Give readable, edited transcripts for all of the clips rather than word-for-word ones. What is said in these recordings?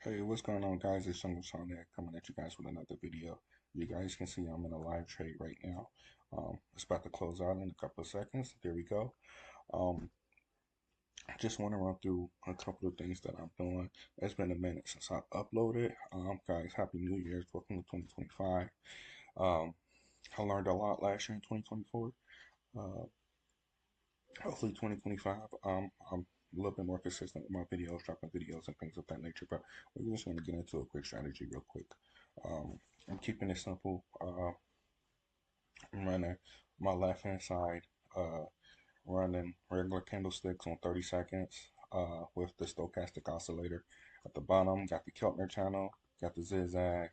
Hey, what's going on, guys? It's Jungle Sean here coming at you guys with another video. You guys can see I'm in a live trade right now. It's about to close out in a couple of seconds. There we go. Um, just want to run through a couple of things that I'm doing. It's been a minute since I uploaded. Guys, Happy New Year's. Welcome to 2025. Um, I learned a lot last year in 2024. Uh, Hopefully 2025, I'm a little bit more consistent with my videos, dropping videos and things of that nature. But we're just going to get into a quick strategy real quick. I'm keeping it simple. I'm running my left hand side, uh, running regular candlesticks on 30 seconds with the stochastic oscillator. At the bottom, got the Keltner channel, got the zigzag.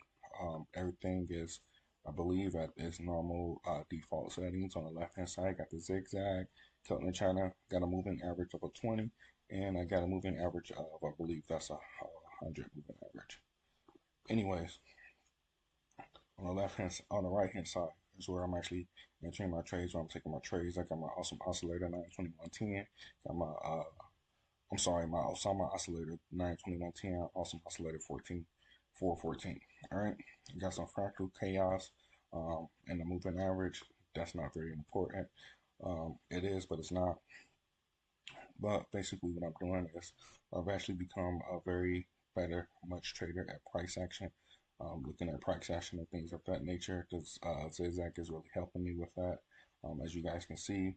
Everything is, I believe, at its normal default settings. On the left hand side, got the zigzag, Keltner channel, got a moving average of a 20, and I got a moving average of, I believe that's a 100 moving average. Anyways, on the right hand side is where I'm actually entering my trades, where I'm taking my trades. I got my awesome oscillator 92110. Got my I'm sorry, my Osama oscillator 92110. Awesome oscillator 414. All right, got some fractal chaos and the moving average. That's not very important. It is, but it's not. But basically, what I'm doing is I've actually become a very better, much trader at price action. Looking at price action and things of that nature. This Zigzag is really helping me with that. As you guys can see,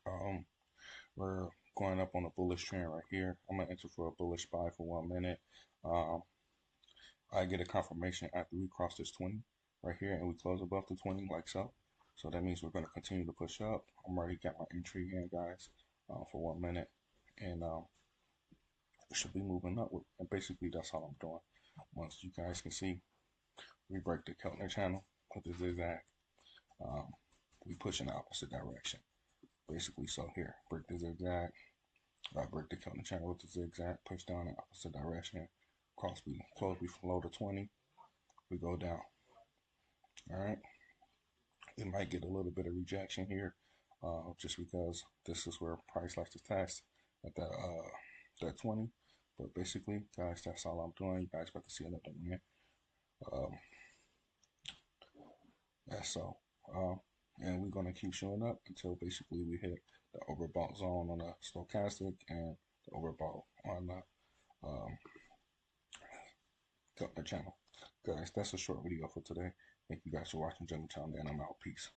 um, we're going up on a bullish trend right here. I'm gonna enter for a bullish buy for 1 minute. Um, I get a confirmation after we cross this 20 right here and we close above the 20 like so. So that means we're going to continue to push up. I'm already got my entry in, guys, for 1 minute. And it should be moving up. And basically, that's all I'm doing. Once you guys can see, we break the Keltner channel with the zigzag. Um, we push in the opposite direction. Basically, so here, break the zigzag. Break the Keltner channel with the zigzag. Push down in the opposite direction. Close below the 20. We go down. All right. It might get a little bit of rejection here, just because this is where price likes to test at that 20. But basically, guys, that's all I'm doing. You guys about to see another win. Um, that's so. And we're gonna keep showing up until basically we hit the overbought zone on the stochastic and the overbought on the channel. Guys, that's a short video for today. Thank you guys for watching Jungle Town, and I'm out. Peace.